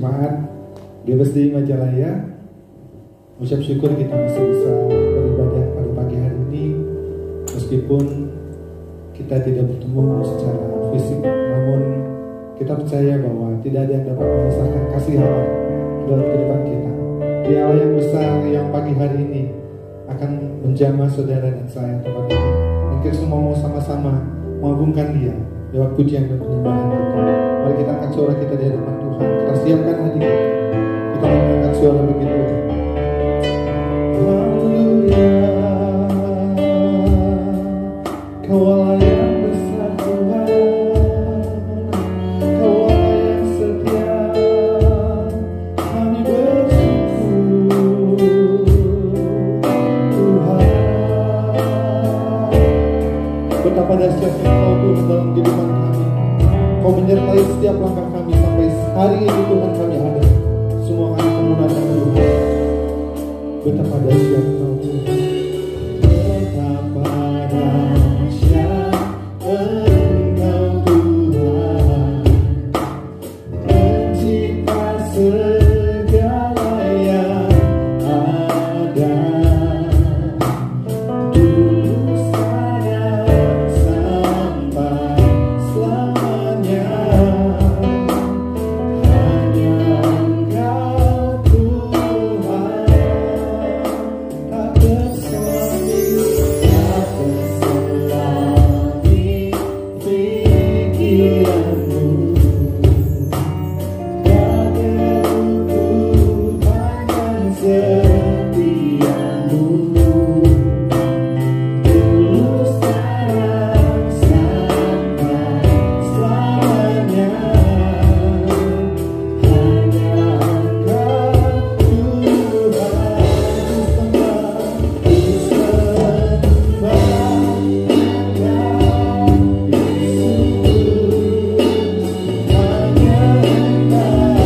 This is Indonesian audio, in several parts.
jemaat GBSD Majalaya, ucap syukur kita masih bisa beribadah pada pagi hari ini meskipun kita tidak bertemu secara fisik, namun kita percaya bahwa tidak ada yang dapat memisahkan kasih Allah dalam kehidupan kita. Dia Allah yang besar yang pagi hari ini akan menjamah saudara dan saya tempat ini. Dan kita semua mau sama-sama mengagungkan Dia lewat pujian dan penyembahan kita. Mari kita angkat suara kita di hadapan Tuhan. Kita siapkan hati kita. Kita mengangkat suara begitu. Haleluya. Kau Allah yang besar Tuhan. Kau Allah yang setia. Kami bersyukur Tuhan. Betapa dahsyatnya Kau Tuhan dalam kehidupan kami. Kau menyertai setiap langkah kami sampai hari ini Tuhan kami ada. Semua kami kemuliaan Tuhan. Betapa dahsyat Kau Tuhan. Betapa dahsyat Engkau Tuhan, pencipta segala yang ada. Dulu sekarang sampai selamanya, hanya Engkau Tuhan. Tak berselangi, tak berselangi pikiranmu. Tak berhubung panjang setiamu. Dulu sekarang sampai selamanya, hanya Engkau Tuhan. Hanya Engkau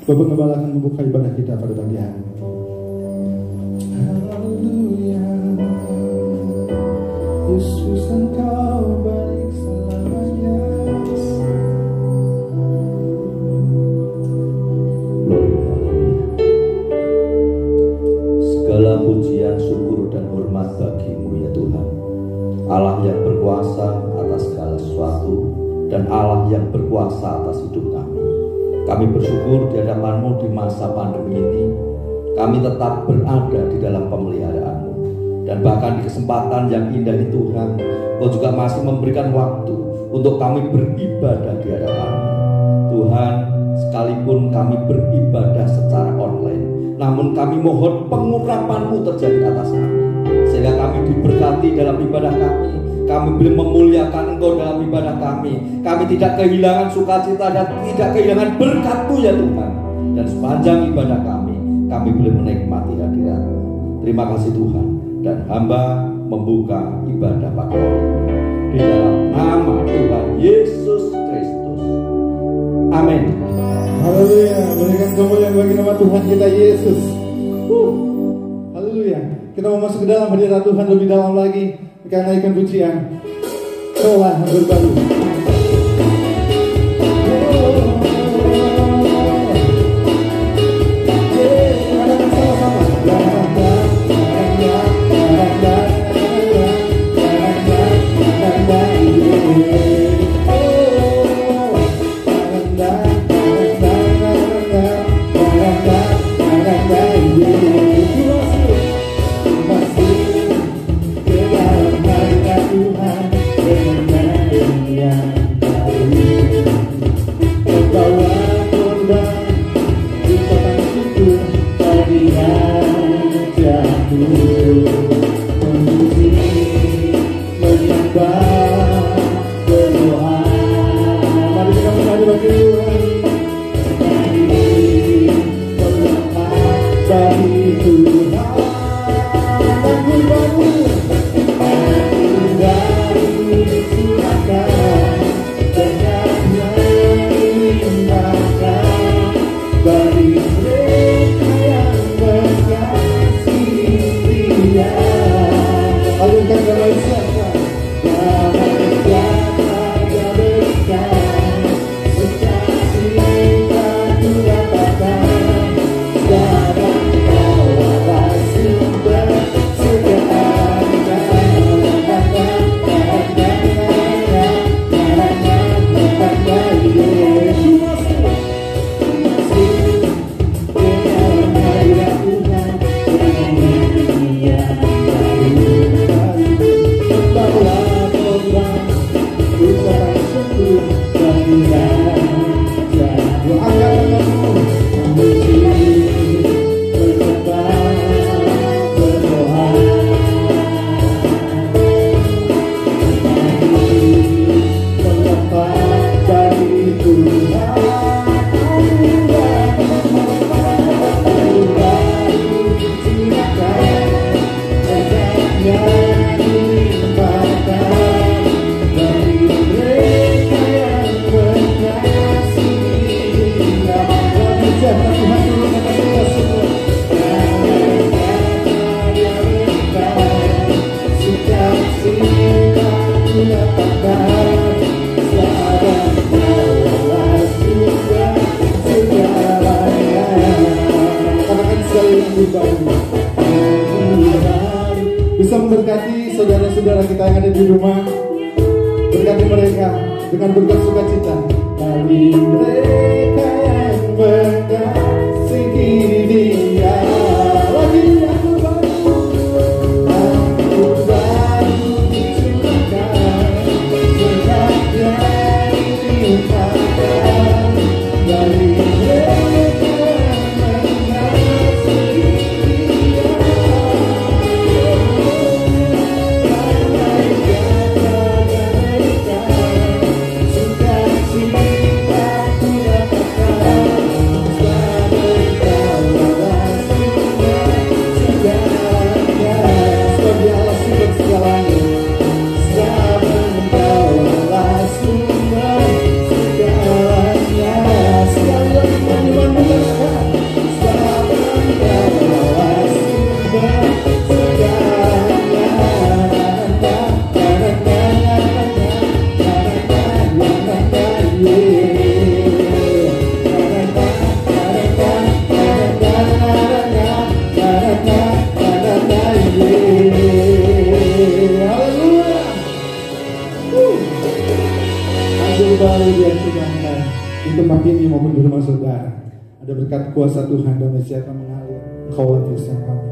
Bapak Gembala akan membuka ibadah kita pada pagi hari. Haleluya, Yesus Engkau baik selamanya. Segala pujian, syukur, dan hormat bagi-Mu ya Tuhan, Allah yang berkuasa atas segala sesuatu dan Allah yang berkuasa atas hidup kami. Kami bersyukur di hadapan-Mu di masa pandemi ini. Kami tetap berada di dalam pemeliharaan-Mu. Dan bahkan di kesempatan yang indah ini Tuhan, Kau juga masih memberikan waktu untuk kami beribadah di hadapan-Mu. Tuhan, sekalipun kami beribadah secara online, namun kami mohon pengurapan-Mu terjadi atas kami, sehingga kami diberkati dalam ibadah kami. Kami boleh memuliakan Engkau dalam ibadah kami. Kami tidak kehilangan sukacita dan tidak kehilangan berkat-Mu ya Tuhan. Dan sepanjang ibadah kami boleh menikmati hadirat-Mu. Terima kasih Tuhan. Dan hamba membuka ibadah pagi hari ini di dalam nama Tuhan Yesus Kristus. Amin. Haleluya. Berikan kemuliaan bagi nama Tuhan kita Yesus. Haleluya. Kita mau masuk ke dalam hadirat Tuhan lebih dalam lagi. Kita naikkan pujian Telah Berbaru. Bisa memberkati saudara-saudara kita yang ada di rumah. Berkati mereka dengan berkat sukacita. Bagi mereka yang mengasihi Dia. Lagi aku baru dicurahkan berkatnya dilimpahkan. Bagi mereka yang mengasihi Dia. tempat ini maupun di rumah saudara. Ada berkat kuasa Tuhan damai sejahtera mengalir. Engkaulah bersama kami.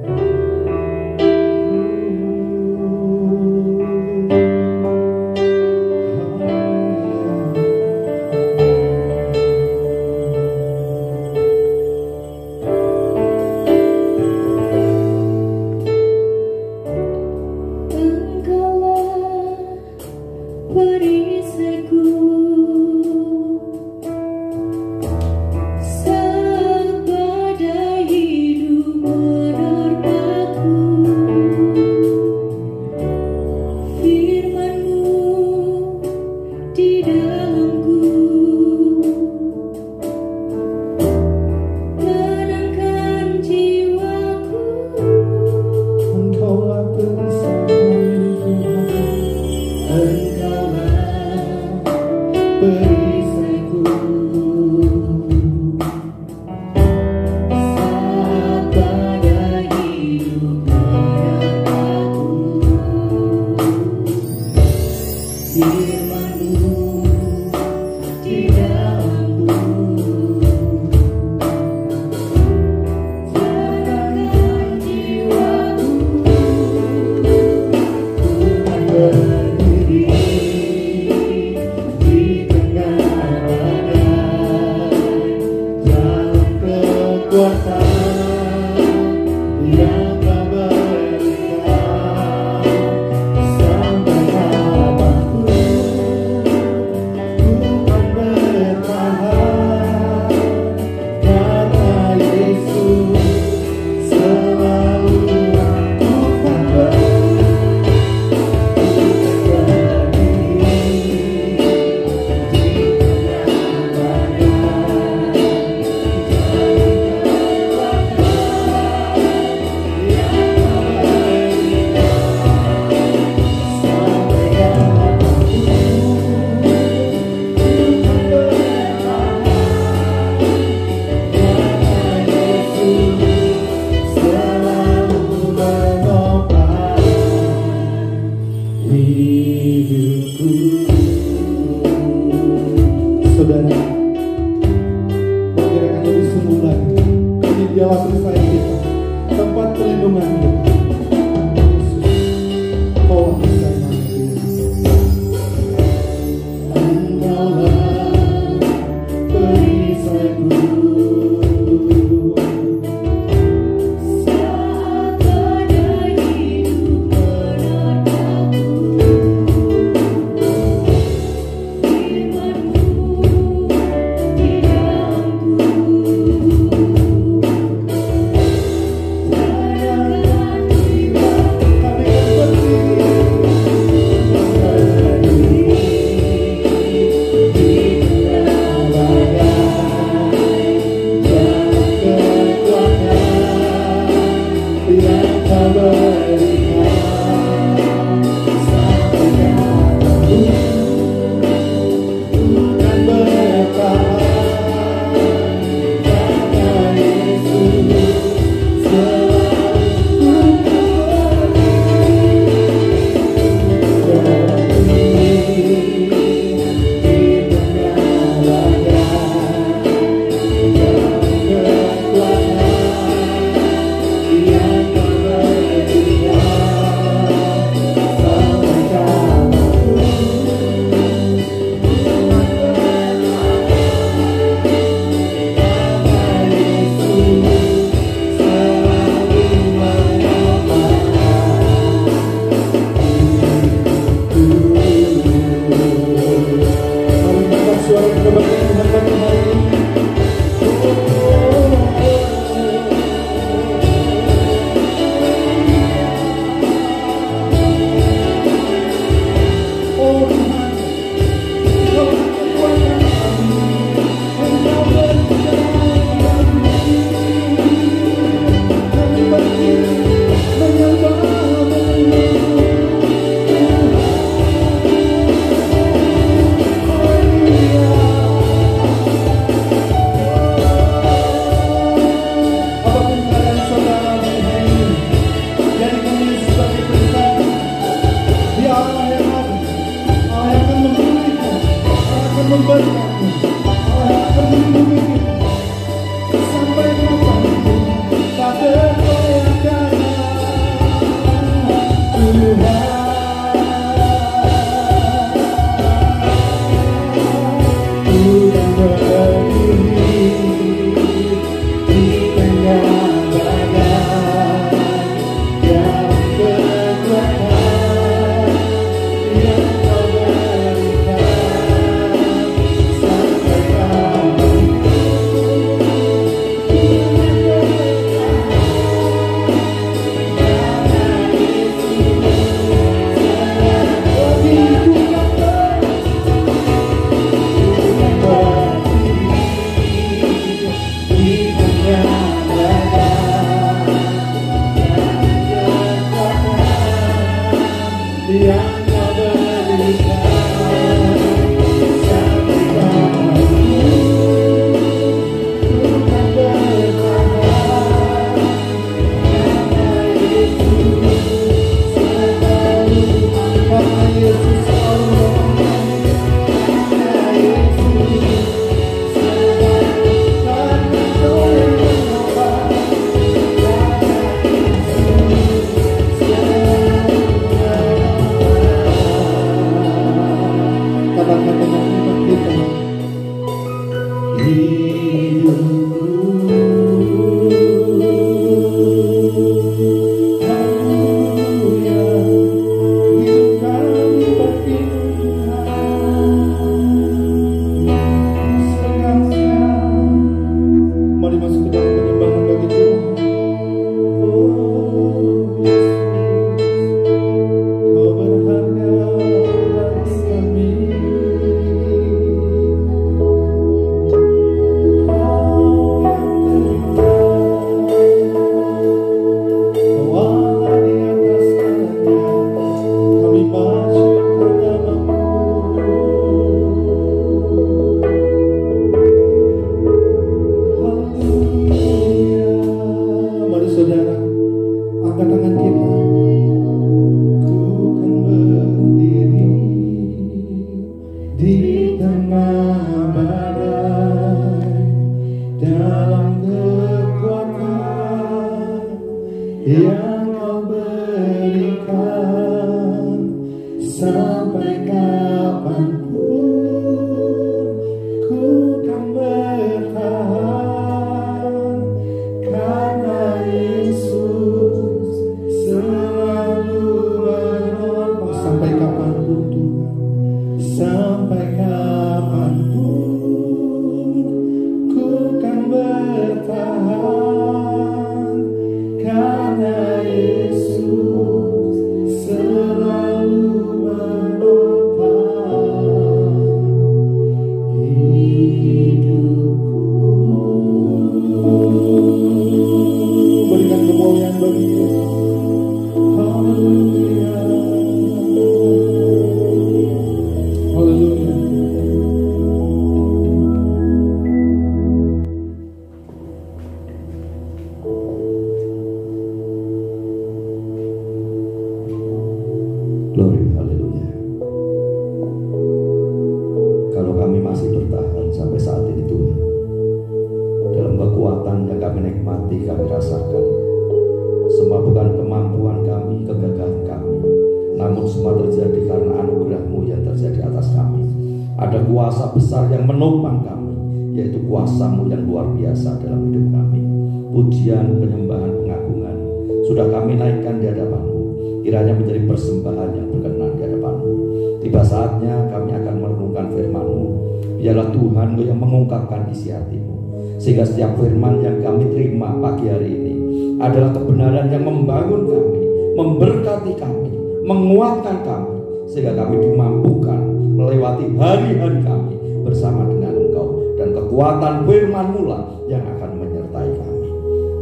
Sehingga setiap firman yang kami terima pagi hari ini adalah kebenaran yang membangun kami, memberkati kami, menguatkan kami, sehingga kami dimampukan melewati hari-hari kami bersama dengan Engkau, dan kekuatan firman-Mu lah yang akan menyertai kami.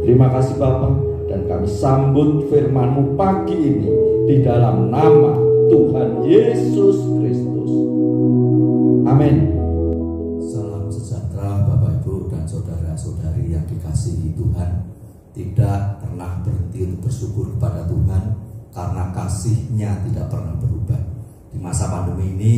Terima kasih Bapa, dan kami sambut firman-Mu pagi ini di dalam nama Tuhan Yesus Kristus. Amin. Saudara-saudari yang dikasihi Tuhan, tidak pernah berhenti untuk bersyukur kepada Tuhan karena kasih-Nya tidak pernah berubah. Di masa pandemi ini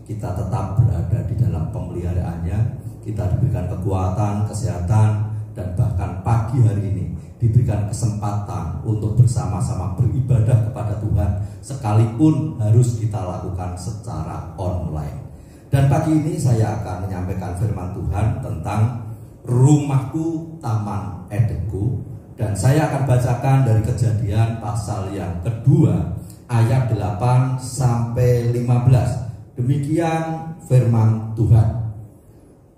kita tetap berada di dalam pemeliharaannya, kita diberikan kekuatan, kesehatan, dan bahkan pagi hari ini diberikan kesempatan untuk bersama-sama beribadah kepada Tuhan, sekalipun harus kita lakukan secara online. Dan pagi ini saya akan menyampaikan firman Tuhan tentang rumahku taman Edenku. Dan saya akan bacakan dari Kejadian pasal yang kedua ayat 8 sampai 15. Demikian firman Tuhan.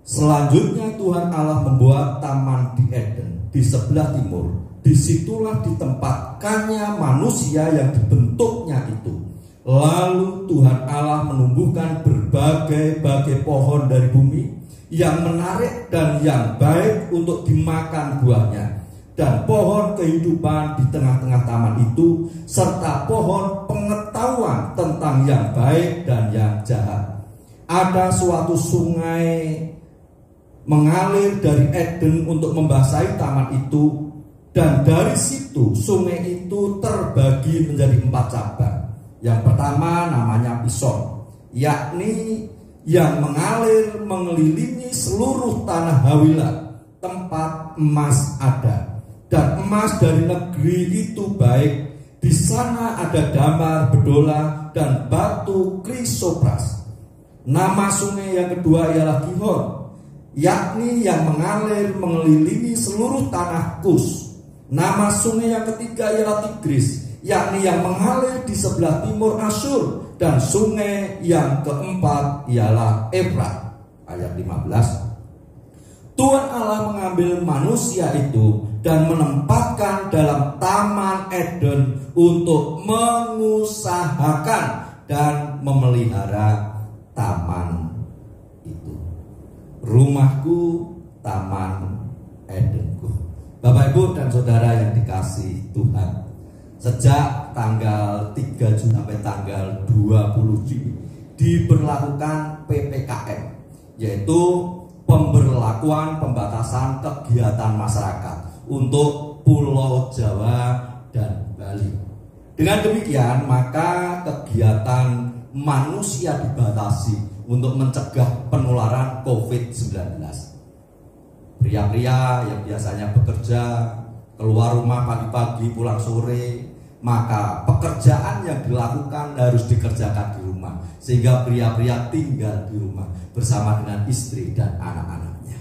Selanjutnya Tuhan Allah membuat taman di Eden di sebelah timur. Disitulah ditempatkannya manusia yang dibentuknya itu. Lalu Tuhan Allah menumbuhkan berbagai-bagai pohon dari bumi yang menarik dan yang baik untuk dimakan buahnya, dan pohon kehidupan di tengah-tengah taman itu, serta pohon pengetahuan tentang yang baik dan yang jahat. Ada suatu sungai mengalir dari Eden untuk membasahi taman itu, dan dari situ sungai itu terbagi menjadi 4 cabang. Yang pertama namanya Pison, yakni yang mengalir mengelilingi seluruh tanah Hawilah, tempat emas ada, dan emas dari negeri itu baik. Di sana ada damar, bedola, dan batu krisopras. Nama sungai yang kedua ialah Gihon, yakni yang mengalir mengelilingi seluruh tanah Kus. Nama sungai yang ketiga ialah Tigris, yakni yang mengalir di sebelah timur Asyur. Dan sungai yang keempat ialah Efrat. Ayat 15. Tuhan Allah mengambil manusia itu dan menempatkan dalam taman Eden untuk mengusahakan dan memelihara taman itu. Rumahku, taman Edenku. Bapak, Ibu, dan saudara yang dikasihi Tuhan, sejak tanggal 3 Juni sampai tanggal 20 Juni diberlakukan PPKM, yaitu pemberlakuan pembatasan kegiatan masyarakat untuk Pulau Jawa dan Bali. Dengan demikian, maka kegiatan manusia dibatasi untuk mencegah penularan COVID-19. Pria-pria yang biasanya bekerja, keluar rumah pagi-pagi, pulang sore, maka pekerjaan yang dilakukan harus dikerjakan di rumah, sehingga pria-pria tinggal di rumah bersama dengan istri dan anak-anaknya.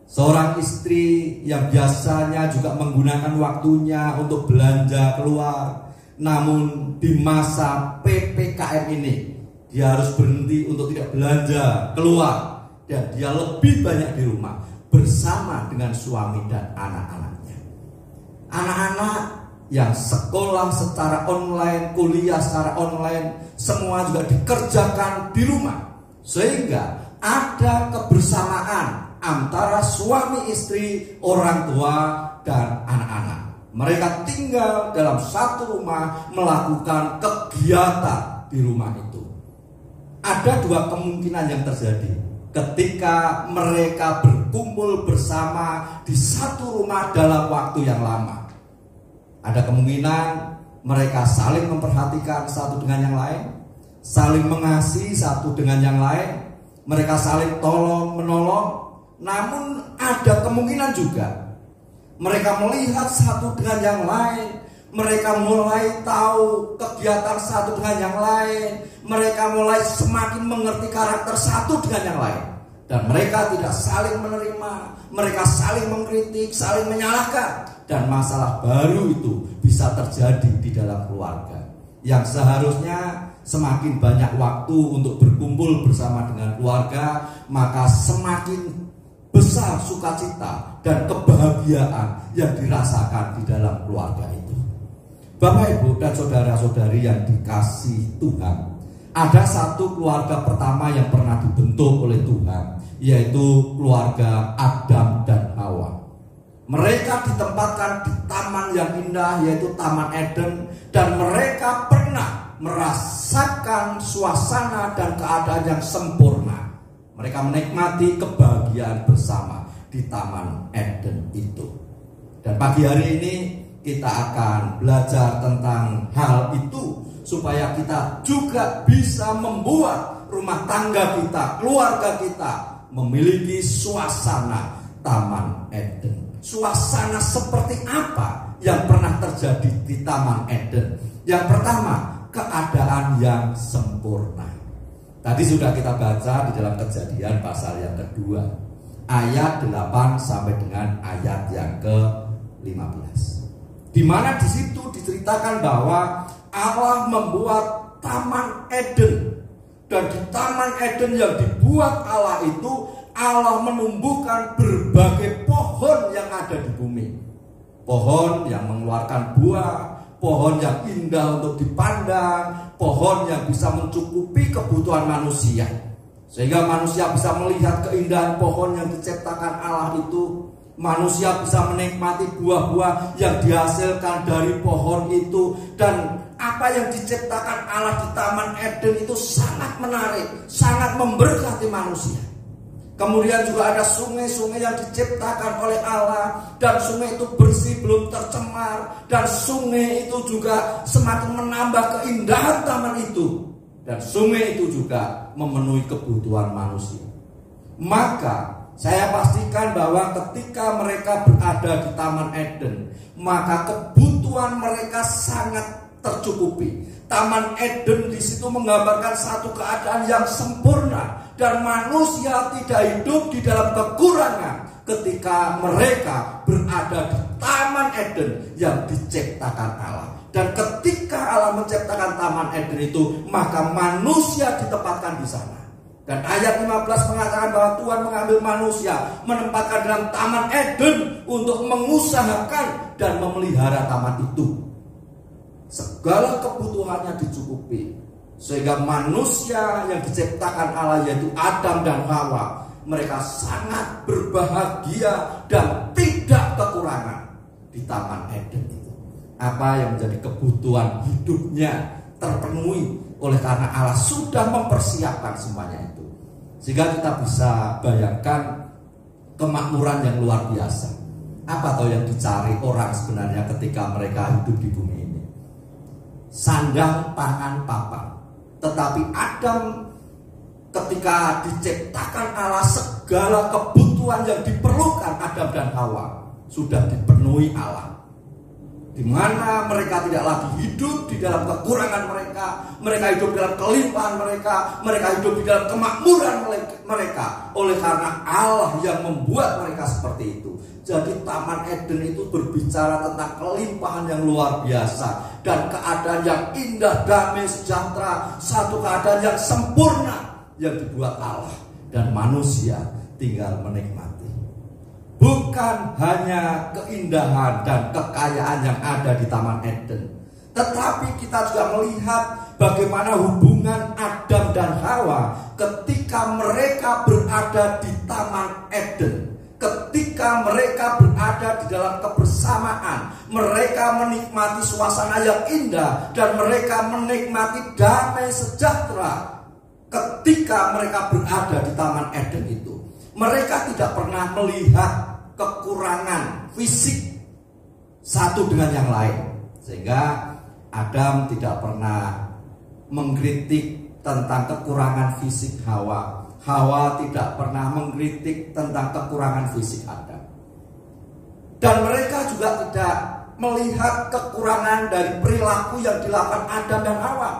Seorang istri yang biasanya juga menggunakan waktunya untuk belanja keluar, namun di masa PPKM ini dia harus berhenti untuk tidak belanja keluar, dan dia lebih banyak di rumah bersama dengan suami dan anak-anaknya. Anak-anak yang sekolah secara online, kuliah secara online, semua juga dikerjakan di rumah, sehingga ada kebersamaan antara suami istri, orang tua, dan anak-anak. Mereka tinggal dalam satu rumah, melakukan kegiatan di rumah itu. Ada 2 kemungkinan yang terjadi ketika mereka berkumpul bersama di satu rumah dalam waktu yang lama. Ada kemungkinan mereka saling memperhatikan satu dengan yang lain, saling mengasihi satu dengan yang lain, mereka saling tolong menolong. Namun ada kemungkinan juga mereka melihat satu dengan yang lain, mereka mulai tahu kegiatan satu dengan yang lain, mereka mulai semakin mengerti karakter satu dengan yang lain, dan mereka tidak saling menerima, mereka saling mengkritik, saling menyalahkan, dan masalah baru itu bisa terjadi di dalam keluarga yang seharusnya semakin banyak waktu untuk berkumpul bersama dengan keluarga, maka semakin besar sukacita dan kebahagiaan yang dirasakan di dalam keluarga itu. Bapak, Ibu, dan saudara-saudari yang dikasihi Tuhan, ada satu keluarga pertama yang pernah dibentuk oleh Tuhan, yaitu keluarga Adam dan Hawa. Mereka ditempatkan di taman yang indah, yaitu Taman Eden, dan mereka pernah merasakan suasana dan keadaan yang sempurna. Mereka menikmati kebahagiaan bersama di Taman Eden itu. Dan pagi hari ini kita akan belajar tentang hal itu, supaya kita juga bisa membuat rumah tangga kita, keluarga kita memiliki suasana Taman Eden. Suasana seperti apa yang pernah terjadi di Taman Eden? Yang pertama, keadaan yang sempurna. Tadi sudah kita baca di dalam Kejadian pasal yang kedua. ayat 8 sampai dengan ayat yang ke-15. Di mana di situ diceritakan bahwa Allah membuat Taman Eden, dan di Taman Eden yang dibuat Allah itu Allah menumbuhkan berbagai pohon yang ada di bumi. Pohon yang mengeluarkan buah, pohon yang indah untuk dipandang, pohon yang bisa mencukupi kebutuhan manusia. Sehingga manusia bisa melihat keindahan pohon yang diciptakan Allah itu. Manusia bisa menikmati buah-buah yang dihasilkan dari pohon itu. Dan apa yang diciptakan Allah di Taman Eden itu sangat menarik, sangat memberkati manusia. Kemudian juga ada sungai-sungai yang diciptakan oleh Allah, dan sungai itu bersih, belum tercemar, dan sungai itu juga semakin menambah keindahan taman itu, dan sungai itu juga memenuhi kebutuhan manusia. Maka saya pastikan bahwa ketika mereka berada di Taman Eden, maka kebutuhan mereka sangat tercukupi. Taman Eden di situ menggambarkan satu keadaan yang sempurna, dan manusia tidak hidup di dalam kekurangan ketika mereka berada di Taman Eden yang diciptakan Allah. Dan ketika Allah menciptakan Taman Eden itu, maka manusia ditempatkan di sana. Dan ayat 15 mengatakan bahwa Tuhan mengambil manusia, menempatkan dalam Taman Eden untuk mengusahakan dan memelihara taman itu. Segala kebutuhannya dicukupi, sehingga manusia yang diciptakan Allah, yaitu Adam dan Hawa, mereka sangat berbahagia dan tidak kekurangan di Taman Eden itu. Apa yang menjadi kebutuhan hidupnya terpenuhi oleh karena Allah sudah mempersiapkan semuanya itu. Sehingga kita bisa bayangkan kemakmuran yang luar biasa. Apa tahu yang dicari orang sebenarnya ketika mereka hidup di bumi ini? Sandang, pangan, papan. Tetapi Adam ketika diciptakan Allah, segala kebutuhan yang diperlukan Adam dan Hawa sudah dipenuhi Allah. Di mana mereka tidak lagi hidup di dalam kekurangan mereka hidup dalam kelimpahan mereka hidup di dalam kemakmuran mereka, oleh karena Allah yang membuat mereka seperti itu. Jadi Taman Eden itu berbicara tentang kelimpahan yang luar biasa dan keadaan yang indah, damai, sejahtera, satu keadaan yang sempurna yang dibuat Allah, dan manusia tinggal menikmati. Bukan hanya keindahan dan kekayaan yang ada di Taman Eden, tetapi kita juga melihat bagaimana hubungan Adam dan Hawa ketika mereka berada di Taman Eden. Ketika mereka berada di dalam kebersamaan, mereka menikmati suasana yang indah dan mereka menikmati damai sejahtera. Ketika mereka berada di Taman Eden itu, mereka tidak pernah melihat kekurangan fisik satu dengan yang lain. Sehingga Adam tidak pernah mengkritik tentang kekurangan fisik Hawa. Hawa tidak pernah mengkritik tentang kekurangan fisik Adam. Dan mereka juga tidak melihat kekurangan dari perilaku yang dilakukan Adam dan Hawa.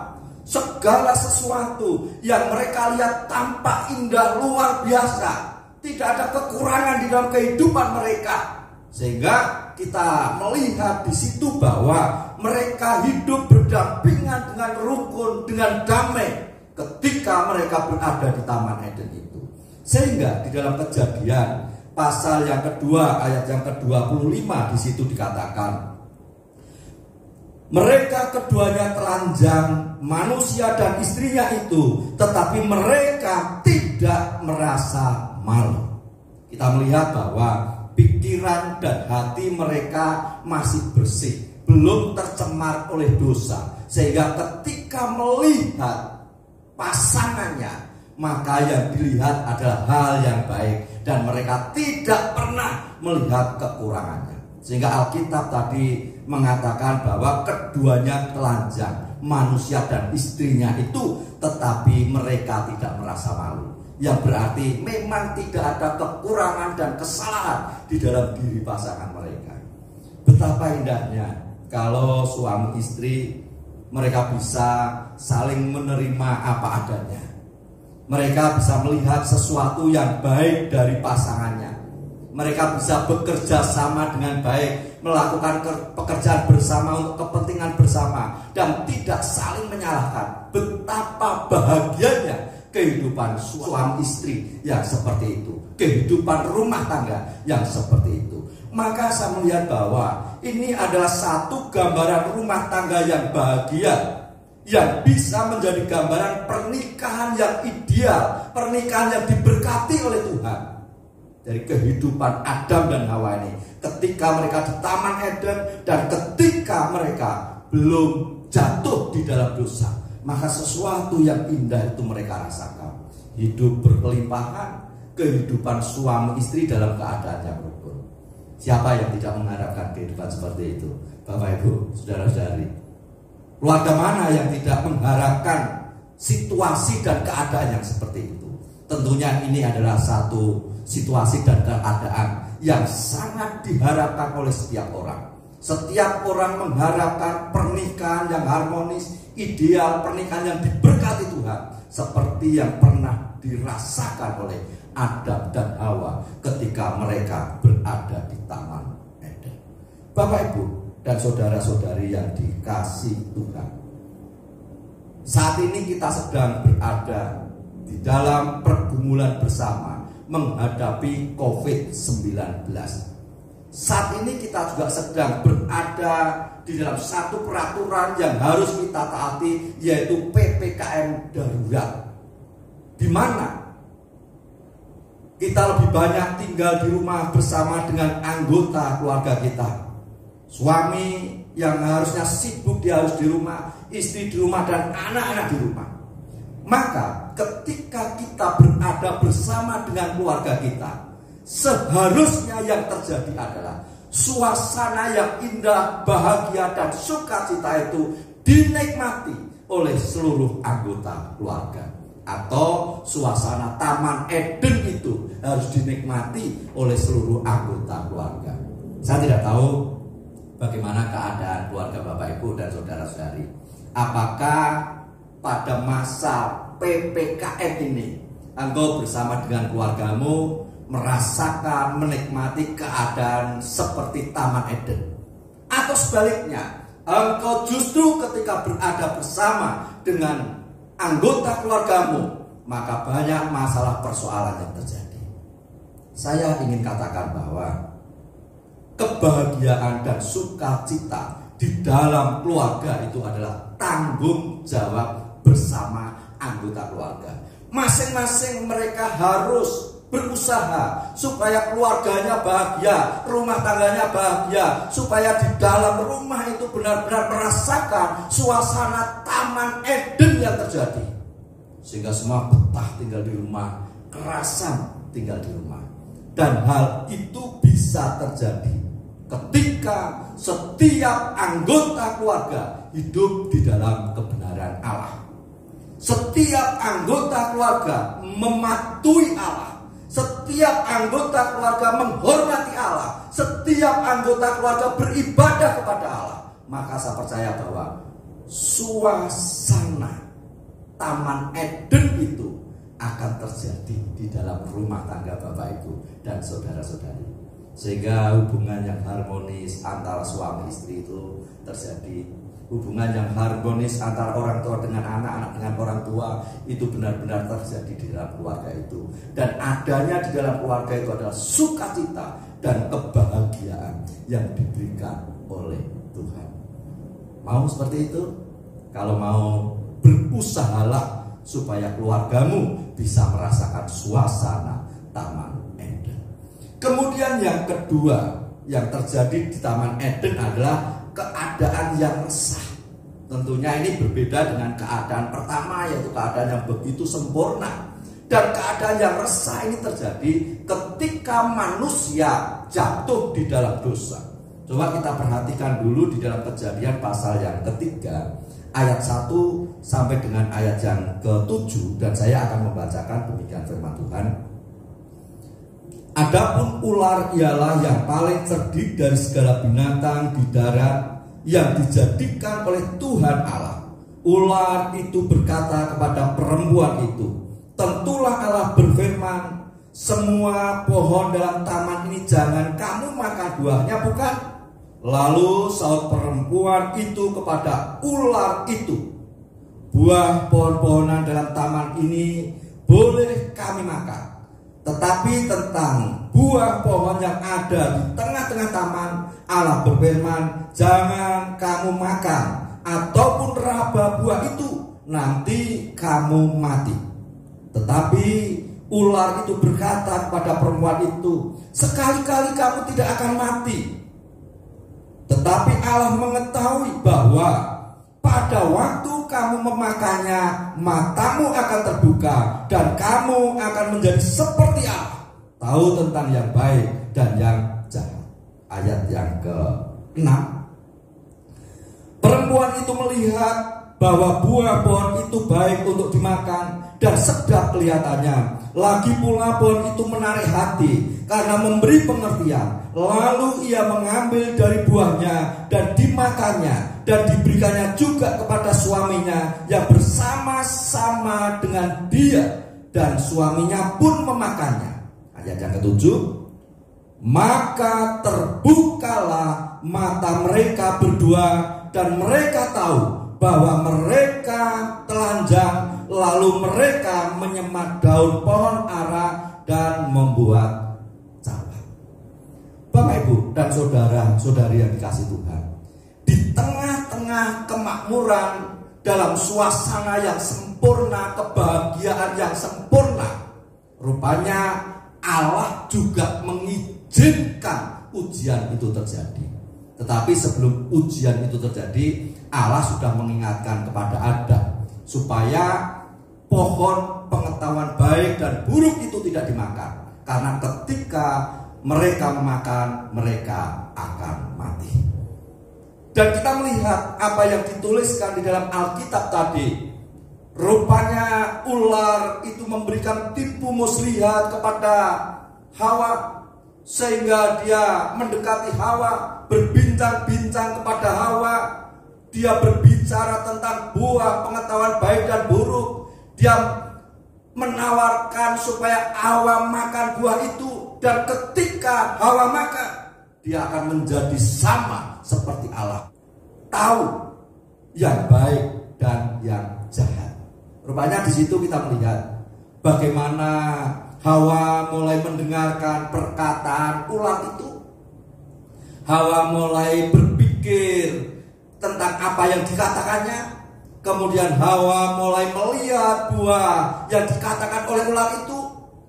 Segala sesuatu yang mereka lihat tampak indah, luar biasa. Tidak ada kekurangan di dalam kehidupan mereka. Sehingga kita melihat di situ bahwa mereka hidup berdampingan dengan rukun, dengan damai ketika mereka berada di Taman Eden itu. Sehingga di dalam Kejadian pasal yang kedua ayat yang ke-25 di situ dikatakan, mereka keduanya telanjang, manusia dan istrinya itu, tetapi mereka tidak merasa malu. Kita melihat bahwa pikiran dan hati mereka masih bersih, belum tercemar oleh dosa. Sehingga ketika melihat pasangannya, maka yang dilihat adalah hal yang baik, dan mereka tidak pernah melihat kekurangannya. Sehingga Alkitab tadi mengatakan bahwa keduanya telanjang, manusia dan istrinya itu, tetapi mereka tidak merasa malu. Yang berarti memang tidak ada kekurangan dan kesalahan di dalam diri pasangan mereka. Betapa indahnya kalau suami istri mereka bisa saling menerima apa adanya. Mereka bisa melihat sesuatu yang baik dari pasangannya. Mereka bisa bekerja sama dengan baik, melakukan pekerjaan bersama untuk kepentingan bersama, dan tidak saling menyalahkan. Betapa bahagianya kehidupan suami istri yang seperti itu, kehidupan rumah tangga yang seperti itu. Maka saya melihat bahwa ini adalah satu gambaran rumah tangga yang bahagia, yang bisa menjadi gambaran pernikahan yang ideal, pernikahan yang diberkati oleh Tuhan. Dari kehidupan Adam dan Hawa ini, ketika mereka di Taman Eden dan ketika mereka belum jatuh di dalam dosa, maka sesuatu yang indah itu mereka rasakan. Hidup berkelimpahan, kehidupan suami istri dalam keadaan yang rukun. Siapa yang tidak mengharapkan kehidupan seperti itu? Bapak Ibu, saudara-saudari, keluarga mana yang tidak mengharapkan situasi dan keadaan yang seperti itu? Tentunya ini adalah satu situasi dan keadaan yang sangat diharapkan oleh setiap orang. Setiap orang mengharapkan pernikahan yang harmonis, ideal, pernikahan yang diberkati Tuhan, seperti yang pernah dirasakan oleh Adam dan Hawa ketika mereka berada di Taman Eden. Bapak Ibu dan saudara-saudari yang dikasihi Tuhan, saat ini kita sedang berada di dalam pergumulan bersama menghadapi COVID-19. Saat ini kita juga sedang berada di dalam satu peraturan yang harus kita taati, yaitu PPKM darurat, di mana kita lebih banyak tinggal di rumah bersama dengan anggota keluarga kita. Suami yang harusnya sibuk, dia harus di rumah, istri di rumah, dan anak-anak di rumah. Maka ketika kita berada bersama dengan keluarga kita, seharusnya yang terjadi adalah suasana yang indah, bahagia, dan sukacita itu dinikmati oleh seluruh anggota keluarga. Atau suasana Taman Eden itu harus dinikmati oleh seluruh anggota keluarga. Saya tidak tahu bagaimana keadaan keluarga Bapak Ibu dan saudara-saudari. Apakah pada masa PPKM ini engkau bersama dengan keluargamu merasakan, menikmati keadaan seperti Taman Eden? Atau sebaliknya, engkau justru ketika berada bersama dengan anggota keluargamu, maka banyak masalah persoalan yang terjadi. Saya ingin katakan bahwa kebahagiaan dan sukacita di dalam keluarga itu adalah tanggung jawab bersama anggota keluarga. Masing-masing mereka harus berusaha supaya keluarganya bahagia, rumah tangganya bahagia, supaya di dalam rumah itu benar-benar merasakan suasana Taman Eden yang terjadi, sehingga semua betah tinggal di rumah, kerasan tinggal di rumah. Dan hal itu bisa terjadi ketika setiap anggota keluarga hidup di dalam kebenaran Allah. Setiap anggota keluarga mematuhi Allah. Setiap anggota keluarga menghormati Allah. Setiap anggota keluarga beribadah kepada Allah. Maka saya percaya bahwa suasana Taman Eden itu akan terjadi di dalam rumah tangga Bapak Ibu dan saudara-saudari. Sehingga hubungan yang harmonis antara suami istri itu terjadi. Hubungan yang harmonis antara orang tua dengan anak, anak dengan orang tua itu benar-benar terjadi di dalam keluarga itu. Dan adanya di dalam keluarga itu adalah sukacita dan kebahagiaan yang diberikan oleh Tuhan. Mau seperti itu? Kalau mau, berusahalah supaya keluargamu bisa merasakan suasana Taman Eden. Kemudian yang kedua yang terjadi di Taman Eden adalah keadaan yang resah. Tentunya ini berbeda dengan keadaan pertama, yaitu keadaan yang begitu sempurna. Dan keadaan yang resah ini terjadi ketika manusia jatuh di dalam dosa. Coba kita perhatikan dulu di dalam Kejadian pasal yang ketiga, ayat 1 sampai dengan ayat yang ke-7, dan saya akan membacakan demikian firman Tuhan. Adapun ular ialah yang paling cerdik dari segala binatang di darat yang dijadikan oleh Tuhan Allah. Ular itu berkata kepada perempuan itu, tentulah Allah berfirman, semua pohon dalam taman ini jangan kamu makan buahnya, bukan? Lalu saut perempuan itu kepada ular itu, buah pohon-pohonan dalam taman ini boleh kami makan, tetapi tentang buah pohon yang ada di tengah-tengah taman, Allah berfirman, jangan kamu makan ataupun raba buah itu, nanti kamu mati. Tetapi ular itu berkata kepada perempuan itu, sekali-kali kamu tidak akan mati. Tetapi Allah mengetahui bahwa pada waktu kamu memakannya, matamu akan terbuka dan kamu akan menjadi seperti Allah, tahu tentang yang baik dan yang jahat. Ayat yang ke-6. Perempuan itu melihat bahwa buah pohon itu baik untuk dimakan dan sedap kelihatannya. Lagi pula pohon itu menarik hati karena memberi pengertian. Lalu ia mengambil dari buahnya dan dimakannya, dan diberikannya juga kepada suaminya yang bersama-sama dengan dia, dan suaminya pun memakannya. Ayat yang ke-7. Maka terbukalah mata mereka berdua, dan mereka tahu bahwa mereka telanjang. Lalu mereka menyemat daun pohon ara dan membuat cala. Bapak, Ibu, dan saudara-saudari yang dikasih Tuhan, di tengah-tengah kemakmuran, dalam suasana yang sempurna, kebahagiaan yang sempurna, rupanya Allah juga mengizinkan ujian itu terjadi. Tetapi sebelum ujian itu terjadi, Allah sudah mengingatkan kepada Adam supaya pohon pengetahuan baik dan buruk itu tidak dimakan, karena ketika mereka memakan, mereka akan mati. Dan kita melihat apa yang dituliskan di dalam Alkitab tadi. Rupanya ular itu memberikan tipu muslihat kepada Hawa, sehingga dia mendekati Hawa, berbincang-bincang kepada Hawa. Dia berbicara tentang buah pengetahuan baik dan buruk. Dia menawarkan supaya Hawa makan buah itu, dan ketika Hawa makan, dia akan menjadi sama seperti Allah, tahu yang baik dan yang jahat. Rupanya di situ kita melihat bagaimana Hawa mulai mendengarkan perkataan ular itu. Hawa mulai berpikir tentang apa yang dikatakannya. Kemudian Hawa mulai melihat buah yang dikatakan oleh ular itu.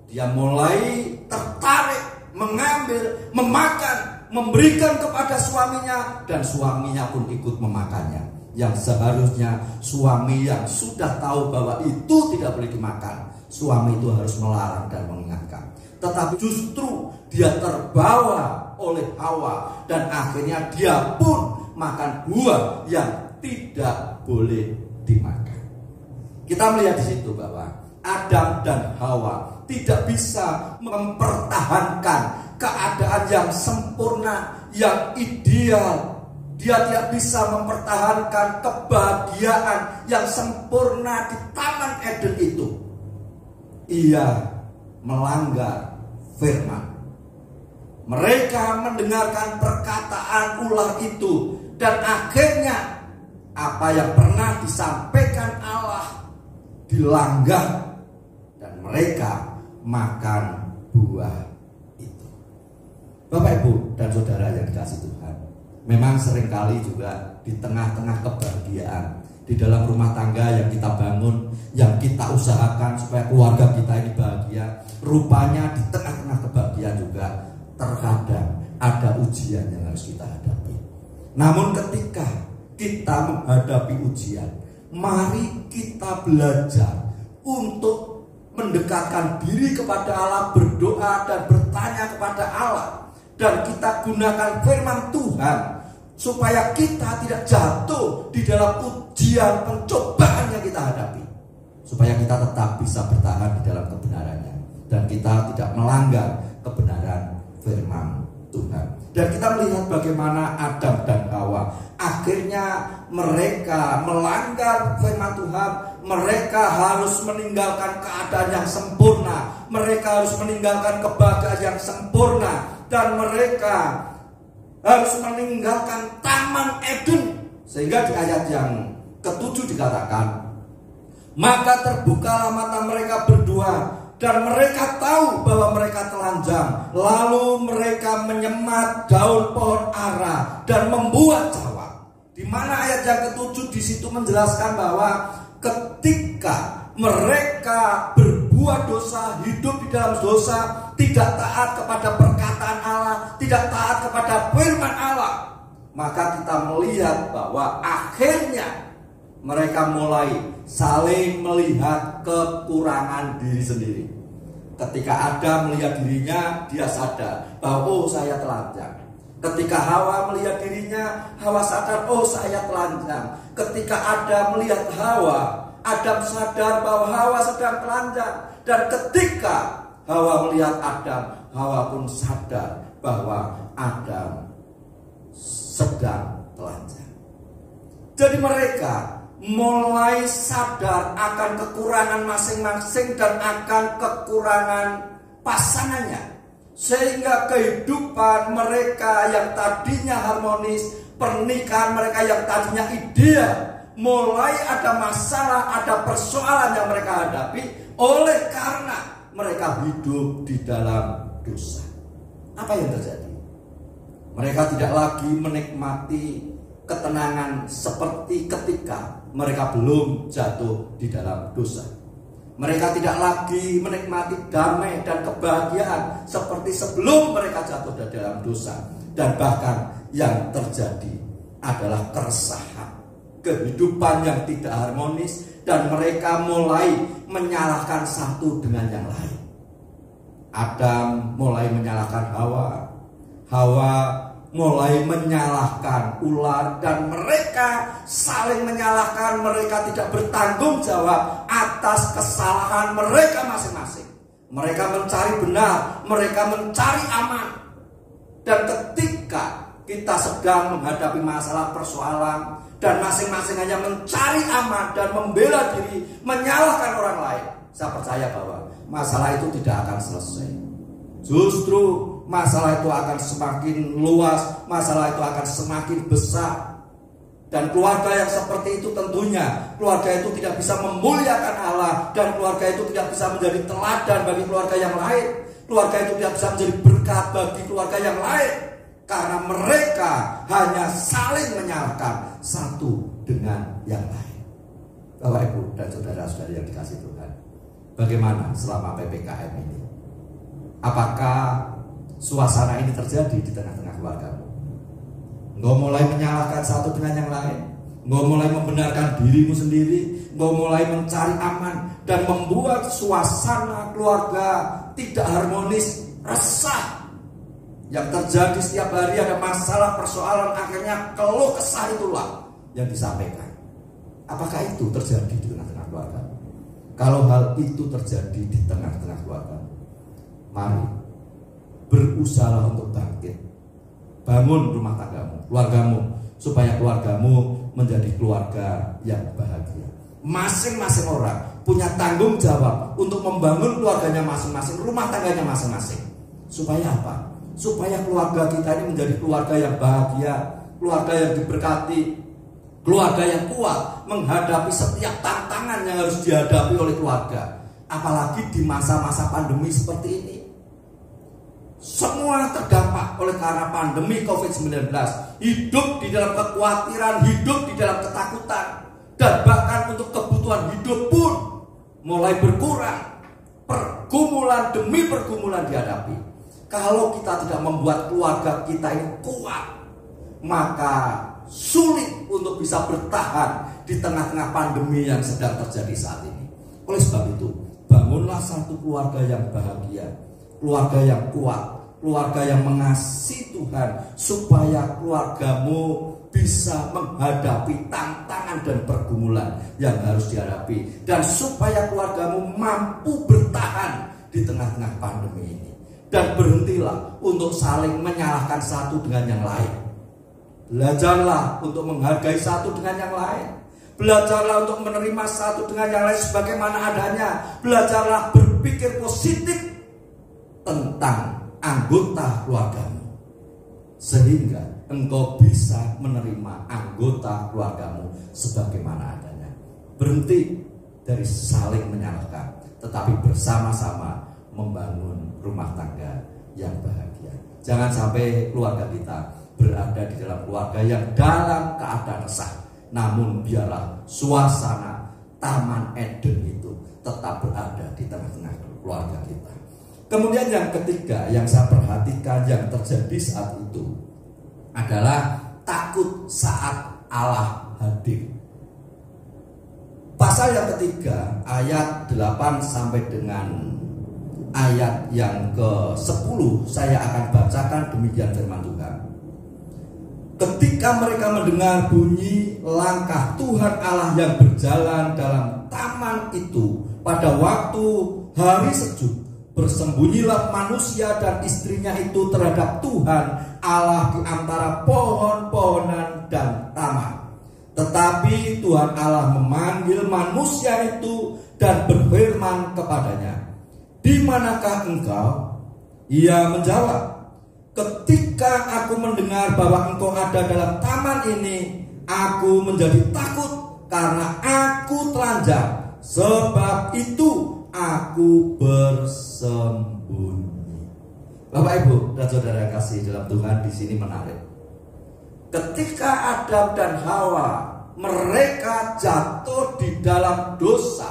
Dia mulai tertarik, mengambil, memakan, memberikan kepada suaminya, dan suaminya pun ikut memakannya. Yang seharusnya suami yang sudah tahu bahwa itu tidak boleh dimakan, suami itu harus melarang dan mengingatkan. Tetapi justru dia terbawa oleh Hawa, dan akhirnya dia pun makan buah yang tidak boleh dimakan. Kita melihat di situ bahwa Adam dan Hawa tidak bisa mempertahankan keadaan yang sempurna, yang ideal. Dia tidak bisa mempertahankan kebahagiaan yang sempurna di Taman Eden itu. Ia melanggar firman. Mereka mendengarkan perkataan ular itu, dan akhirnya apa yang pernah disampaikan Allah dilanggar, dan mereka makan buah itu. Bapak, Ibu, dan saudara yang dikasih Tuhan, memang seringkali juga di tengah-tengah kebahagiaan, di dalam rumah tangga yang kita bangun, yang kita usahakan supaya keluarga kita ini bahagia, rupanya di tengah-tengah kebahagiaan juga terkadang ada ujian yang harus kita hadapi. Namun ketika kita menghadapi ujian, mari kita belajar untuk mendekatkan diri kepada Allah, berdoa dan bertanya kepada Allah, dan kita gunakan firman Tuhan supaya kita tidak jatuh di dalam ujian pencobaan yang kita hadapi, supaya kita tetap bisa bertahan di dalam kebenarannya, dan kita tidak melanggar kebenaran firman Tuhan. Dan kita melihat bagaimana Adam dan Hawa akhirnya mereka melanggar firman Tuhan, mereka harus meninggalkan keadaan yang sempurna, mereka harus meninggalkan kebahagiaan yang sempurna, dan mereka harus meninggalkan Taman Eden. Sehingga di ayat yang ke-7 dikatakan, maka terbukalah mata mereka berdua, dan mereka tahu bahwa mereka telanjang. Lalu mereka menyemat daun pohon ara dan membuat cawat. Di mana ayat yang ke-7 di situ menjelaskan bahwa ketika mereka berbuat dosa, hidup di dalam dosa, tidak taat kepada perkataan Allah, tidak taat kepada firman Allah, maka kita melihat bahwa akhirnya mereka mulai saling melihat kekurangan diri sendiri. Ketika Adam melihat dirinya, dia sadar bahwa oh saya telanjang. Ketika Hawa melihat dirinya, Hawa sadar oh saya telanjang. Ketika Adam melihat Hawa, Adam sadar bahwa Hawa sedang telanjang. Dan ketika Hawa melihat Adam, Hawa pun sadar bahwa Adam sedang telanjang. Jadi mereka mulai sadar akan kekurangan masing-masing dan akan kekurangan pasangannya. Sehingga kehidupan mereka yang tadinya harmonis, pernikahan mereka yang tadinya ideal, mulai ada masalah, ada persoalan yang mereka hadapi oleh karena mereka hidup di dalam dosa. Apa yang terjadi? Mereka tidak lagi menikmati ketenangan seperti ketika mereka belum jatuh di dalam dosa. Mereka tidak lagi menikmati damai dan kebahagiaan seperti sebelum mereka jatuh di dalam dosa. Dan bahkan yang terjadi adalah keresahan, kehidupan yang tidak harmonis, dan mereka mulai menyalahkan satu dengan yang lain. Adam mulai menyalahkan Hawa, Hawa mulai menyalahkan ular, dan mereka saling menyalahkan. Mereka tidak bertanggung jawab atas kesalahan mereka masing-masing. Mereka mencari benar, mereka mencari aman. Dan ketika kita sedang menghadapi masalah persoalan dan masing-masing hanya mencari aman dan membela diri, menyalahkan orang lain, saya percaya bahwa masalah itu tidak akan selesai. Justru masalah itu akan semakin luas, masalah itu akan semakin besar. Dan keluarga yang seperti itu tentunya keluarga itu tidak bisa memuliakan Allah, dan keluarga itu tidak bisa menjadi teladan bagi keluarga yang lain. Keluarga itu tidak bisa menjadi berkat bagi keluarga yang lain, karena mereka hanya saling menyalahkan satu dengan yang lain. Bapak Ibu dan saudara-saudari yang dikasihi Tuhan, bagaimana selama PPKM ini? Apakah suasana ini terjadi di tengah-tengah keluargamu? Engkau mulai menyalahkan satu dengan yang lain, engkau mulai membenarkan dirimu sendiri, engkau mulai mencari aman, dan membuat suasana keluarga tidak harmonis, resah. Yang terjadi setiap hari ada masalah, persoalan, akhirnya keluh kesah itulah yang disampaikan. Apakah itu terjadi di tengah-tengah keluarga? Kalau hal itu terjadi di tengah-tengah keluarga, mari berusaha untuk bangkit, bangun rumah tanggamu, keluargamu, supaya keluargamu menjadi keluarga yang bahagia. Masing-masing orang punya tanggung jawab untuk membangun keluarganya masing-masing, rumah tangganya masing-masing. Supaya apa? Supaya keluarga kita ini menjadi keluarga yang bahagia, keluarga yang diberkati, keluarga yang kuat menghadapi setiap tantangan yang harus dihadapi oleh keluarga. Apalagi di masa-masa pandemi seperti ini. Semua terdampak oleh karena pandemi COVID-19. Hidup di dalam kekhawatiran, hidup di dalam ketakutan, dan bahkan untuk kebutuhan hidup pun mulai berkurang. Pergumulan demi pergumulan dihadapi. Kalau kita tidak membuat keluarga kita ini kuat, maka sulit untuk bisa bertahan di tengah-tengah pandemi yang sedang terjadi saat ini. Oleh sebab itu, bangunlah satu keluarga yang bahagia, keluarga yang kuat, keluarga yang mengasihi Tuhan, supaya keluargamu bisa menghadapi tantangan dan pergumulan yang harus dihadapi, dan supaya keluargamu mampu bertahan di tengah-tengah pandemi ini. Dan berhentilah untuk saling menyalahkan satu dengan yang lain. Belajarlah untuk menghargai satu dengan yang lain. Belajarlah untuk menerima satu dengan yang lain sebagaimana adanya. Belajarlah berpikir positif tentang anggota keluargamu, sehingga engkau bisa menerima anggota keluargamu sebagaimana adanya. Berhenti dari saling menyalahkan, tetapi bersama-sama membangun rumah tangga yang bahagia. Jangan sampai keluarga kita berada di dalam keluarga yang dalam keadaan resah. Namun biarlah suasana Taman Eden itu tetap berada di tengah-tengah keluarga kita. Kemudian yang ketiga yang saya perhatikan yang terjadi saat itu adalah takut saat Allah hadir. Pasal yang ketiga ayat 8 sampai dengan ayat yang ke-10 saya akan bacakan demikian firman Tuhan. Ketika mereka mendengar bunyi langkah Tuhan Allah yang berjalan dalam taman itu pada waktu hari sejuk, bersembunyilah manusia dan istrinya itu terhadap Tuhan Allah di antara pohon-pohonan dan taman. Tetapi Tuhan Allah memanggil manusia itu dan berfirman kepadanya, "Di manakah engkau?" Ia menjawab, "Ketika aku mendengar bahwa engkau ada dalam taman ini, aku menjadi takut karena aku telanjang. Sebab itu aku bersembunyi." Bapak Ibu dan saudara yang kasih dalam Tuhan, di sini menarik. Ketika Adam dan Hawa mereka jatuh di dalam dosa,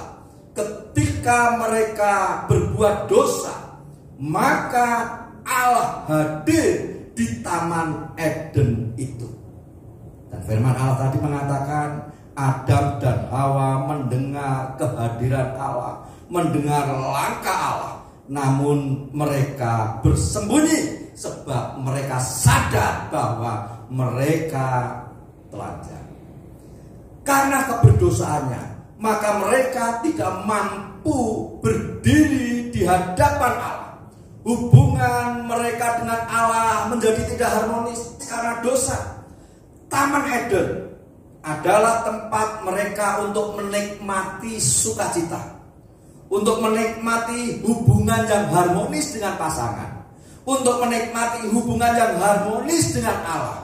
ketika mereka berbuat dosa, maka Allah hadir di Taman Eden itu. Dan firman Allah tadi mengatakan Adam dan Hawa mendengar kehadiran Allah, mendengar langkah Allah, namun mereka bersembunyi sebab mereka sadar bahwa mereka telanjang. Karena keberdosaannya, maka mereka tidak mampu berdiri di hadapan Allah. Hubungan mereka dengan Allah menjadi tidak harmonis karena dosa. Taman Eden adalah tempat mereka untuk menikmati sukacita, untuk menikmati hubungan yang harmonis dengan pasangan, untuk menikmati hubungan yang harmonis dengan Allah.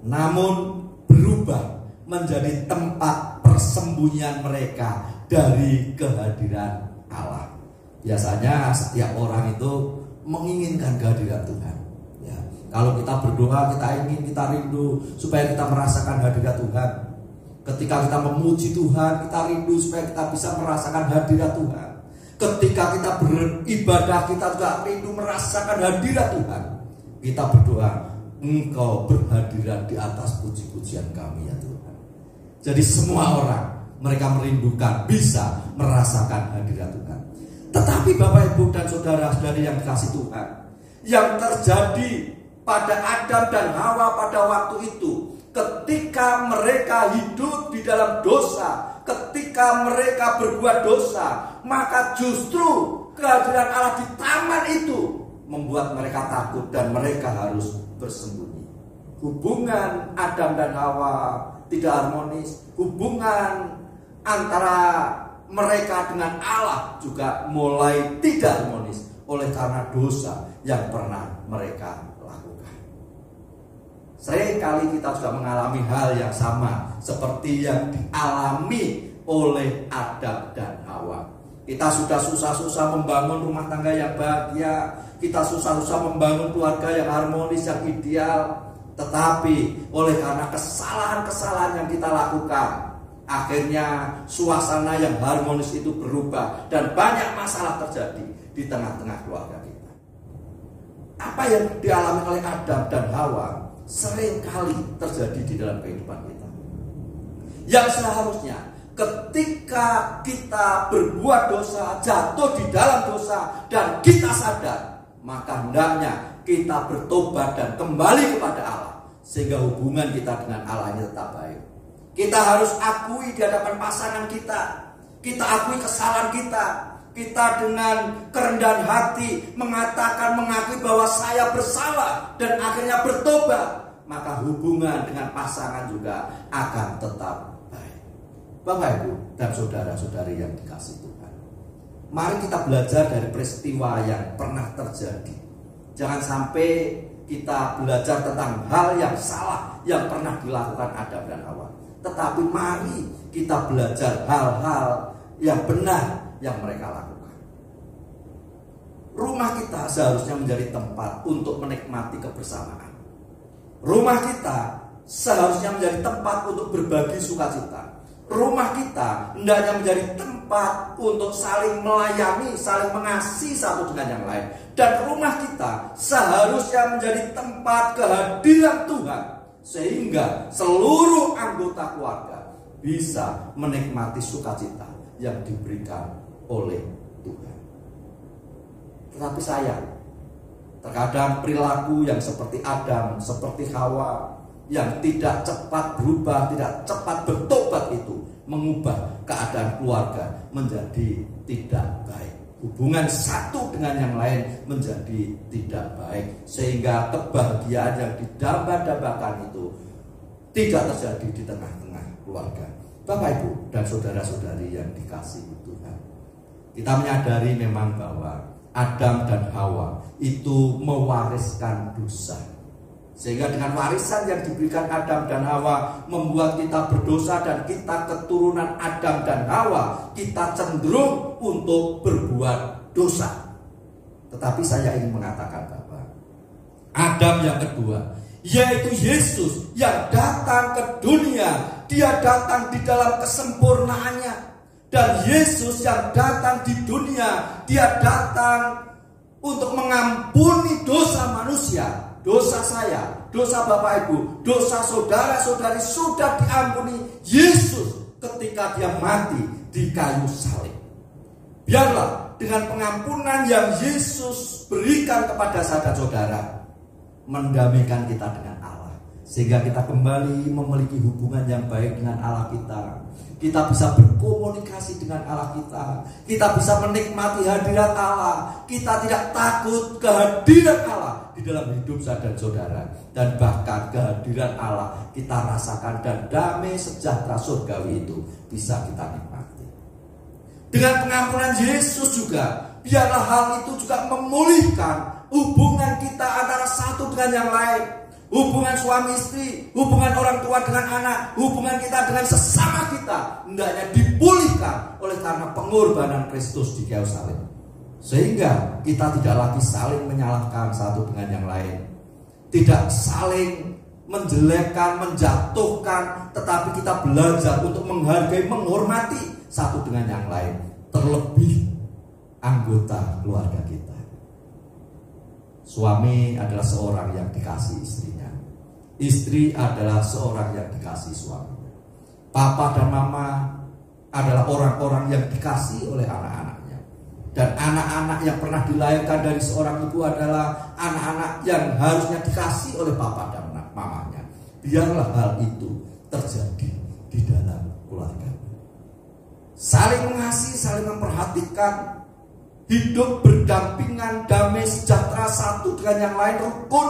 Namun berubah menjadi tempat persembunyian mereka dari kehadiran Allah. Biasanya setiap orang itu menginginkan kehadiran Tuhan. Ya, kalau kita berdoa, kita ingin, kita rindu supaya kita merasakan hadirat Tuhan. Ketika kita memuji Tuhan, kita rindu supaya kita bisa merasakan hadirat Tuhan. Ketika kita beribadah, kita juga rindu merasakan hadirat Tuhan. Kita berdoa, Engkau berhadirat di atas puji-pujian kami ya Tuhan. Jadi semua orang mereka merindukan bisa merasakan hadirat Tuhan. Tetapi Bapak Ibu dan saudara-saudari yang dikasih Tuhan, yang terjadi pada Adam dan Hawa pada waktu itu, ketika mereka hidup di dalam dosa, ketika mereka berbuat dosa, maka justru kehadiran Allah di taman itu membuat mereka takut dan mereka harus bersembunyi. Hubungan Adam dan Hawa tidak harmonis. Hubungan antara mereka dengan Allah juga mulai tidak harmonis oleh karena dosa yang pernah mereka lakukan. Seringkali kita juga mengalami hal yang sama seperti yang dialami oleh Adam dan Hawa. Kita sudah susah-susah membangun rumah tangga yang bahagia, kita susah-susah membangun keluarga yang harmonis, yang ideal. Tetapi oleh karena kesalahan-kesalahan yang kita lakukan, akhirnya suasana yang harmonis itu berubah dan banyak masalah terjadi di tengah-tengah keluarga kita. Apa yang dialami oleh Adam dan Hawa seringkali terjadi di dalam kehidupan kita. Yang seharusnya ketika kita berbuat dosa, jatuh di dalam dosa dan kita sadar, maka hendaknya kita bertobat dan kembali kepada Allah sehingga hubungan kita dengan Allah ini tetap baik. Kita harus akui di hadapan pasangan kita, kita akui kesalahan kita dengan kerendahan hati mengakui bahwa saya bersalah dan akhirnya bertobat, maka hubungan dengan pasangan juga akan tetap baik. Bapak Ibu dan saudara-saudari yang dikasihi Tuhan, mari kita belajar dari peristiwa yang pernah terjadi. Jangan sampai kita belajar tentang hal yang salah yang pernah dilakukan Adam dan Hawa, tetapi mari kita belajar hal-hal yang benar yang mereka lakukan. Rumah kita seharusnya menjadi tempat untuk menikmati kebersamaan. Rumah kita seharusnya menjadi tempat untuk berbagi sukacita. Rumah kita hendaknya menjadi tempat untuk saling melayani, saling mengasihi satu dengan yang lain. Dan rumah kita seharusnya menjadi tempat kehadiran Tuhan, sehingga seluruh anggota keluarga bisa menikmati sukacita yang diberikan oleh Tuhan. Tetapi sayang, terkadang perilaku yang seperti Adam, seperti Hawa, yang tidak cepat berubah, tidak cepat bertobat itu mengubah keadaan keluarga menjadi tidak baik. Hubungan satu dengan yang lain menjadi tidak baik, sehingga kebahagiaan yang didamba-dambakan itu tidak terjadi di tengah-tengah keluarga. Bapak Ibu dan saudara-saudari yang dikasihi Tuhan, kita menyadari memang bahwa Adam dan Hawa itu mewariskan dosa, sehingga dengan warisan yang diberikan Adam dan Hawa membuat kita berdosa, dan kita keturunan Adam dan Hawa kita cenderung untuk berbuat dosa. Tetapi saya ingin mengatakan bahwa Adam yang kedua, yaitu Yesus yang datang ke dunia, dia datang di dalam kesempurnaannya. Dan Yesus yang datang di dunia, dia datang untuk mengampuni dosa manusia. Dosa saya, dosa Bapak Ibu, dosa saudara-saudari sudah diampuni Yesus ketika dia mati di kayu salib. Biarlah dengan pengampunan yang Yesus berikan kepada saudara-saudara mendamaikan kita dengan Allah, sehingga kita kembali memiliki hubungan yang baik dengan Allah kita. Kita bisa berkomunikasi dengan Allah kita. Kita bisa menikmati hadirat Allah. Kita tidak takut kehadiran Allah di dalam hidup saya dan saudara. Dan bahkan kehadiran Allah kita rasakan, dan damai sejahtera surgawi itu bisa kita nikmati. Dengan pengampunan Yesus juga, biarlah hal itu juga memulihkan hubungan kita antara satu dengan yang lain. Hubungan suami istri, hubungan orang tua dengan anak, hubungan kita dengan sesama kita hendaknya dipulihkan oleh karena pengorbanan Kristus di kayu salib. Sehingga kita tidak lagi saling menyalahkan satu dengan yang lain, tidak saling menjelekkan, menjatuhkan, tetapi kita belajar untuk menghargai, menghormati satu dengan yang lain, terlebih anggota keluarga kita. Suami adalah seorang yang dikasihi istrinya, istri adalah seorang yang dikasihi suaminya. Papa dan mama adalah orang-orang yang dikasihi oleh anak-anaknya. Dan anak-anak yang pernah dilahirkan dari seorang ibu adalah anak-anak yang harusnya dikasihi oleh papa dan mamanya. Biarlah hal itu terjadi di dalam keluarga. Saling mengasihi, saling memperhatikan, hidup berdampingan, damai sejahtera satu dengan yang lain, rukun,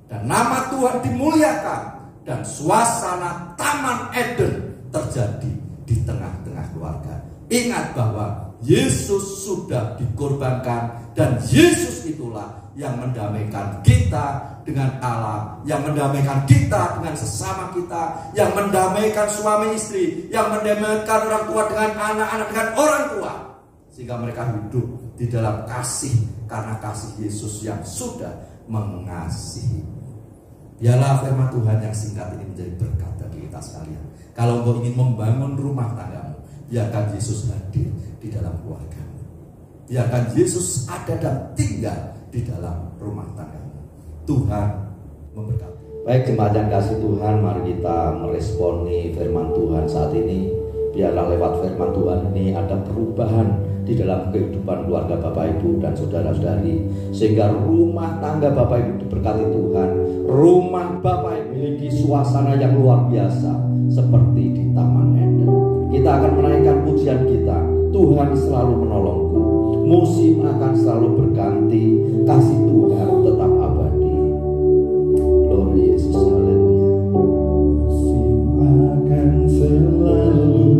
dan nama Tuhan dimuliakan, dan suasana Taman Eden terjadi di tengah-tengah keluarga. Ingat bahwa Yesus sudah dikorbankan, dan Yesus itulah yang mendamaikan kita dengan Allah, yang mendamaikan kita dengan sesama kita, yang mendamaikan suami istri, yang mendamaikan orang tua dengan anak-anak, dengan orang tua, sehingga mereka hidup di dalam kasih karena kasih Yesus yang sudah mengasihi. Biarlah firman Tuhan yang singkat ini menjadi berkat bagi kita sekalian. Kalau engkau ingin membangun rumah tanggamu, biarkan Yesus hadir di dalam keluargamu. Biarkan Yesus ada dan tinggal di dalam rumah tanggamu. Tuhan memberkati. Baik jemaat yang kasih Tuhan, mari kita meresponi firman Tuhan saat ini. Biarlah lewat firman Tuhan ini ada perubahan di dalam kehidupan keluarga Bapak Ibu dan saudara-saudari, sehingga rumah tangga Bapak Ibu diberkati Tuhan. Rumah Bapak Ibu memiliki suasana yang luar biasa seperti di Taman Eden. Kita akan menaikkan pujian kita, Tuhan selalu menolongku. Musim akan selalu berganti, kasih Tuhan tetap abadi. Glory Yesus, haleluya. Musim akan selalu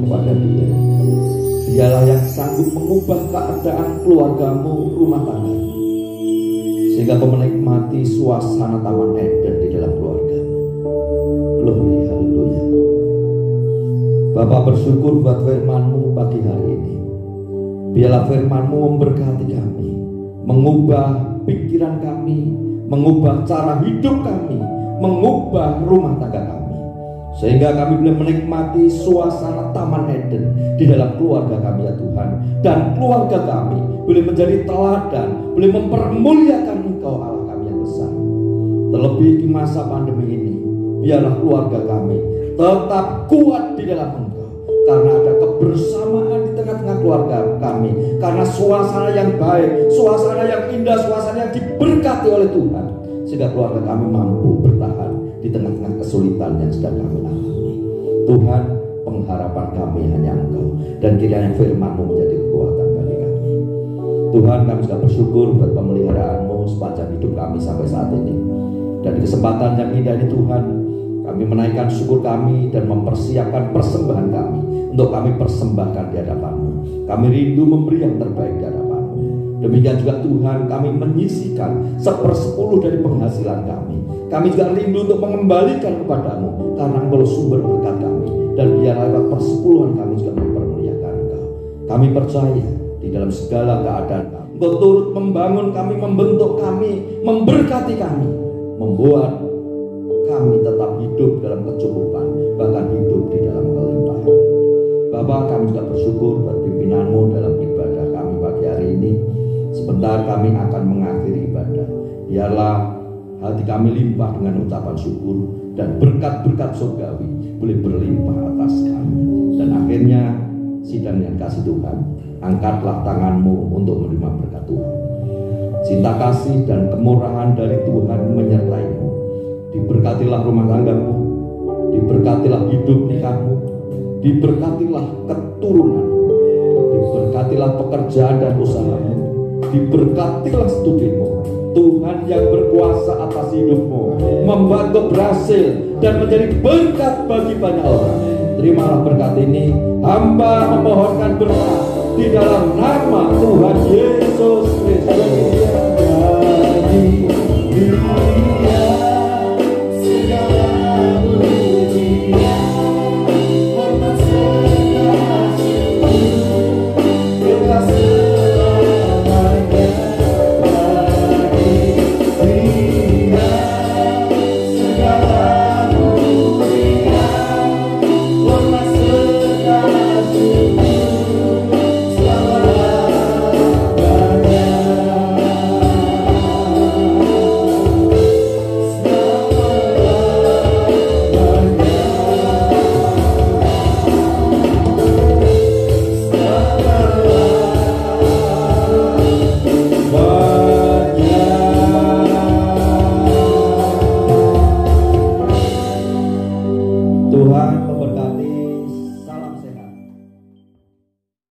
kepada Dia. Dialah yang sanggup mengubah keadaan keluargamu, rumah tanggamu, sehingga kau menikmati suasana Taman Eden di dalam keluargamu. Glory, haleluya. Bapak bersyukur buat firman-Mu pagi hari ini. Biarlah firman-Mu memberkati kami, mengubah pikiran kami, mengubah cara hidup kami, mengubah rumah tangga kami, sehingga kami boleh menikmati suasana Taman Eden di dalam keluarga kami ya Tuhan. Dan keluarga kami boleh menjadi teladan, boleh mempermuliakan Engkau Allah kami yang besar. Terlebih di masa pandemi ini, biarlah keluarga kami tetap kuat di dalam Engkau, karena ada kebersamaan di tengah-tengah keluarga kami, karena suasana yang baik, suasana yang indah, suasana yang diberkati oleh Tuhan, sehingga keluarga kami mampu bertahan di tengah-tengah kesulitan yang sedang kami alami. Tuhan, pengharapan kami hanya Engkau, dan kiranya firman-Mu menjadi kekuatan bagi kami. Tuhan, kami juga bersyukur buat pemeliharaan-Mu sepanjang hidup kami sampai saat ini. Dan di kesempatan yang indah ini Tuhan, kami menaikkan syukur kami dan mempersiapkan persembahan kami untuk kami persembahkan di hadapan-Mu. Kami rindu memberi yang terbaik di hadapan-Mu. Demikian juga Tuhan, kami menyisihkan 1/10 dari penghasilan kami. Kami juga rindu untuk mengembalikan kepada-Mu, karena Engkau sumber berkat kami. Dan biarlah lewat persepuluhan kami juga mempermuliakan Engkau. Kami percaya di dalam segala keadaan Engkau turut membangun kami, membentuk kami, memberkati kami, membuat kami tetap hidup dalam kecukupan, bahkan hidup di dalam kelimpahan. Bapak, kami juga bersyukur buat pimpinan-Mu dalam ibadah kami pagi hari ini. Sebentar kami akan mengakhiri ibadah. Biarlah hati kami limpah dengan ucapan syukur, dan berkat-berkat surgawi boleh berlimpah atas kami. Dan akhirnya sidang yang kasih Tuhan, angkatlah tangan-Mu untuk menerima berkat Tuhan. Cinta kasih dan kemurahan dari Tuhan menyertai-Mu. Diberkatilah rumah tanggamu, diberkatilah hidup nikahmu, diberkatilah keturunanmu, diberkatilah pekerjaan dan usahamu, diberkatilah studimu. Tuhan yang berkuasa atas hidupmu, membuat kau berhasil dan menjadi berkat bagi banyak orang. Terimalah berkat ini. Hamba memohonkan berkat di dalam nama Tuhan Yesus Kristus.